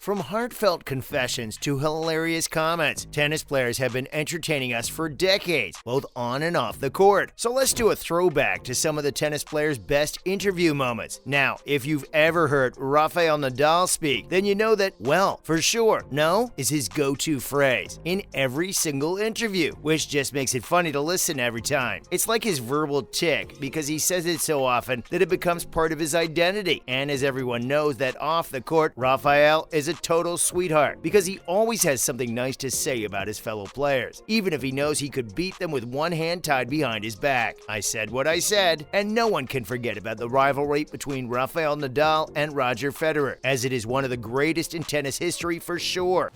From heartfelt confessions to hilarious comments, tennis players have been entertaining us for decades, both on and off the court. So let's do a throwback to some of the tennis players' best interview moments. Now, if you've ever heard Rafael Nadal speak, then you know that, well, for sure, no is his go-to phrase in every single interview, which just makes it funny to listen every time. It's like his verbal tick because he says it so often that it becomes part of his identity. And as everyone knows that off the court, Rafael is a total sweetheart because he always has something nice to say about his fellow players, even if he knows he could beat them with one hand tied behind his back. I said what I said, and no one can forget about the rivalry between Rafael Nadal and Roger Federer, as it is one of the greatest in tennis history for sure.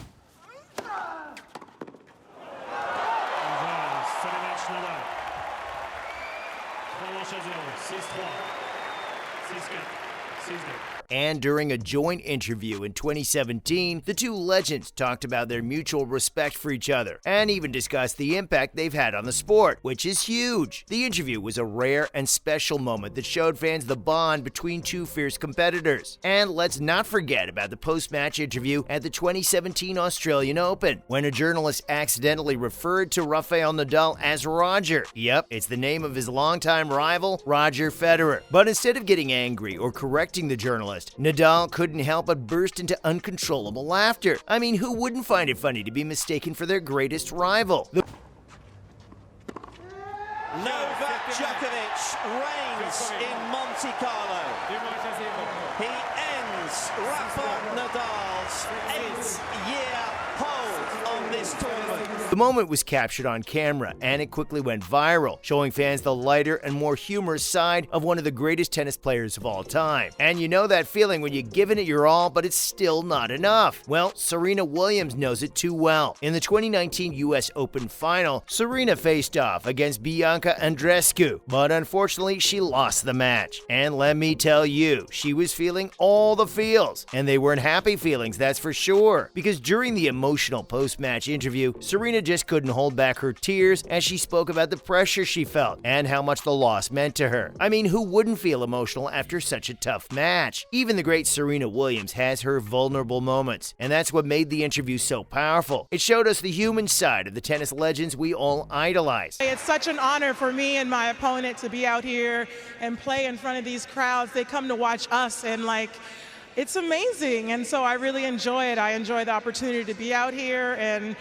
And during a joint interview in 2017, the two legends talked about their mutual respect for each other and even discussed the impact they've had on the sport, which is huge. The interview was a rare and special moment that showed fans the bond between two fierce competitors. And let's not forget about the post-match interview at the 2017 Australian Open, when a journalist accidentally referred to Rafael Nadal as Roger. Yep, it's the name of his longtime rival, Roger Federer. But instead of getting angry or correcting the journalist, Nadal couldn't help but burst into uncontrollable laughter. I mean, who wouldn't find it funny to be mistaken for their greatest rival? Novak Djokovic reigns in Monte Carlo. He ends Rafa Nadal's 8-year hold on this tournament. The moment was captured on camera, and it quickly went viral, showing fans the lighter and more humorous side of one of the greatest tennis players of all time. And you know that feeling when you've given it your all, but it's still not enough. Well, Serena Williams knows it too well. In the 2019 US Open final, Serena faced off against Bianca Andreescu, but unfortunately, she lost the match. And let me tell you, she was feeling all the feels, and they weren't happy feelings, that's for sure. Because during the emotional post-match interview, Serena just couldn't hold back her tears as she spoke about the pressure she felt and how much the loss meant to her. I mean, who wouldn't feel emotional after such a tough match? Even the great Serena Williams has her vulnerable moments, and that's what made the interview so powerful. It showed us the human side of the tennis legends we all idolize. It's such an honor for me and my opponent to be out here and play in front of these crowds. They come to watch us, and it's amazing, and so I really enjoy it. I enjoy the opportunity to be out here and,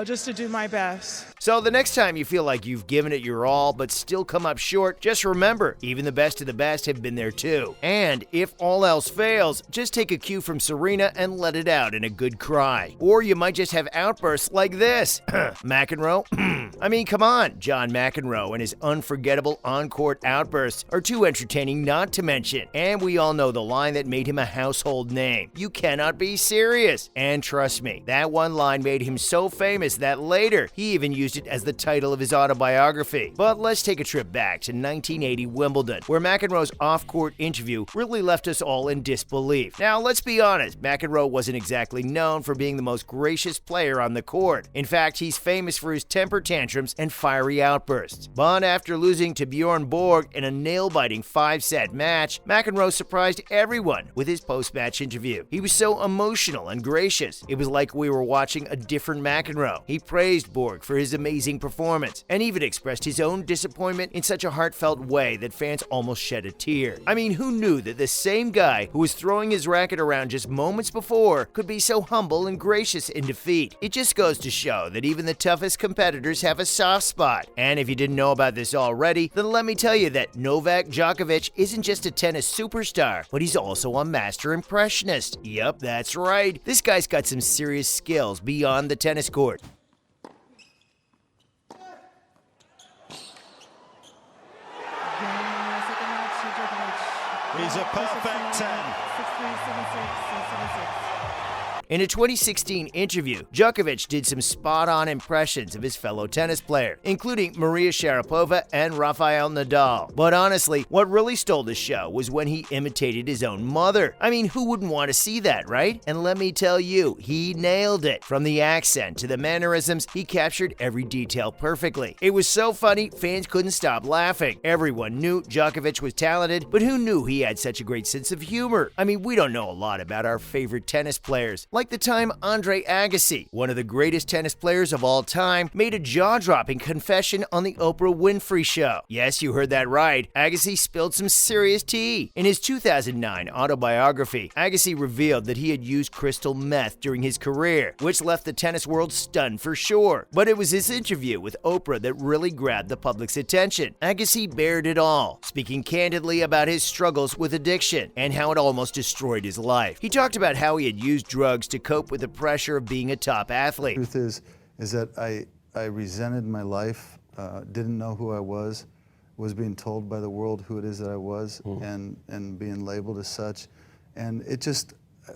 just to do my best. So the next time you feel like you've given it your all but still come up short, just remember, even the best of the best have been there too. And if all else fails, just take a cue from Serena and let it out in a good cry. Or you might just have outbursts like this. McEnroe? I mean, come on. John McEnroe and his unforgettable on-court outbursts are too entertaining not to mention. And we all know the line that made him a household name. You cannot be serious. And trust me, that one line made him so famous that later he even used it as the title of his autobiography. But let's take a trip back to 1980 Wimbledon, where McEnroe's off-court interview really left us all in disbelief. Now, let's be honest, McEnroe wasn't exactly known for being the most gracious player on the court. In fact, he's famous for his temper tantrums and fiery outbursts. But after losing to Bjorn Borg in a nail-biting 5-set match, McEnroe surprised everyone with his post-match interview. He was so emotional and gracious. It was like we were watching a different McEnroe. He praised Borg for his amazing performance and even expressed his own disappointment in such a heartfelt way that fans almost shed a tear. I mean, who knew that the same guy who was throwing his racket around just moments before could be so humble and gracious in defeat? It just goes to show that even the toughest competitors have a soft spot. And if you didn't know about this already, then let me tell you that Novak Djokovic isn't just a tennis superstar, but he's also a master impressionist. Yep, that's right. This guy's got some serious skills beyond the tennis court. He's a perfect 10. In a 2016 interview, Djokovic did some spot-on impressions of his fellow tennis player, including Maria Sharapova and Rafael Nadal. But honestly, what really stole the show was when he imitated his own mother. I mean, who wouldn't want to see that, right? And let me tell you, he nailed it. From the accent to the mannerisms, he captured every detail perfectly. It was so funny, fans couldn't stop laughing. Everyone knew Djokovic was talented, but who knew he had such a great sense of humor? I mean, we don't know a lot about our favorite tennis players, Like the time Andre Agassi, one of the greatest tennis players of all time, made a jaw-dropping confession on the Oprah Winfrey Show. Yes, you heard that right. Agassi spilled some serious tea. In his 2009 autobiography, Agassi revealed that he had used crystal meth during his career, which left the tennis world stunned for sure. But it was this interview with Oprah that really grabbed the public's attention. Agassi bared it all, speaking candidly about his struggles with addiction and how it almost destroyed his life. He talked about how he had used drugs to cope with the pressure of being a top athlete. The truth is that I resented my life, didn't know who I was being told by the world who it is that I was, and being labeled as such, and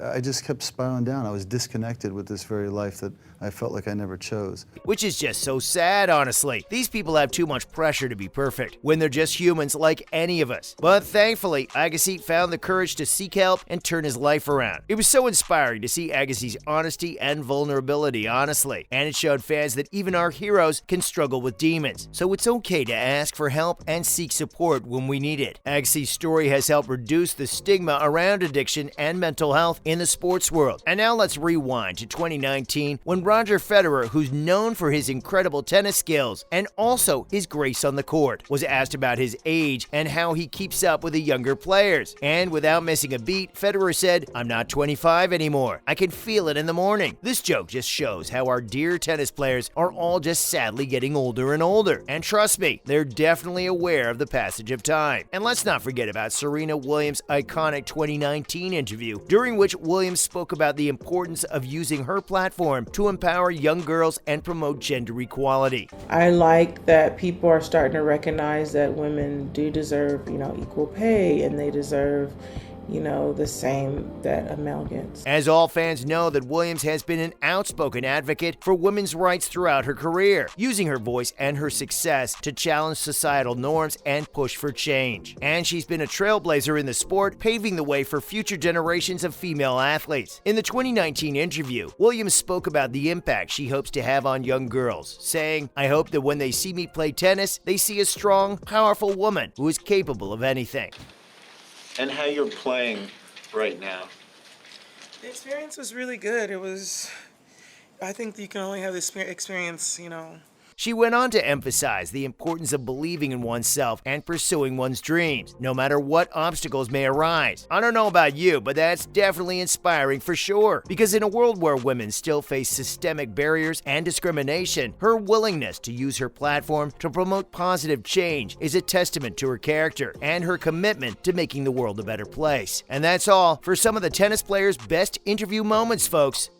I just kept spiraling down. I was disconnected with this very life that I felt like I never chose. Which is just so sad, honestly. These people have too much pressure to be perfect, when they're just humans like any of us. But thankfully, Agassi found the courage to seek help and turn his life around. It was so inspiring to see Agassi's honesty and vulnerability, honestly. And it showed fans that even our heroes can struggle with demons. So it's okay to ask for help and seek support when we need it. Agassi's story has helped reduce the stigma around addiction and mental health in the sports world. And now let's rewind to 2019 when Roger Federer, who's known for his incredible tennis skills and also his grace on the court, was asked about his age and how he keeps up with the younger players. And without missing a beat, Federer said, "I'm not 25 anymore. I can feel it in the morning." This joke just shows how our dear tennis players are all just sadly getting older and older. And trust me, they're definitely aware of the passage of time. And let's not forget about Serena Williams' iconic 2019 interview, during which Williams spoke about the importance of using her platform to empower young girls and promote gender equality. I like that people are starting to recognize that women do deserve, equal pay, and they deserve, the same that a male gets. As all fans know, that Williams has been an outspoken advocate for women's rights throughout her career, using her voice and her success to challenge societal norms and push for change. And she's been a trailblazer in the sport, paving the way for future generations of female athletes. In the 2019 interview, Williams spoke about the impact she hopes to have on young girls, saying, "I hope that when they see me play tennis, they see a strong, powerful woman who is capable of anything." And how you're playing right now? The experience was really good. I think you can only have this experience, She went on to emphasize the importance of believing in oneself and pursuing one's dreams, no matter what obstacles may arise. I don't know about you, but that's definitely inspiring for sure. Because in a world where women still face systemic barriers and discrimination, her willingness to use her platform to promote positive change is a testament to her character and her commitment to making the world a better place. And that's all for some of the tennis players' best interview moments, folks.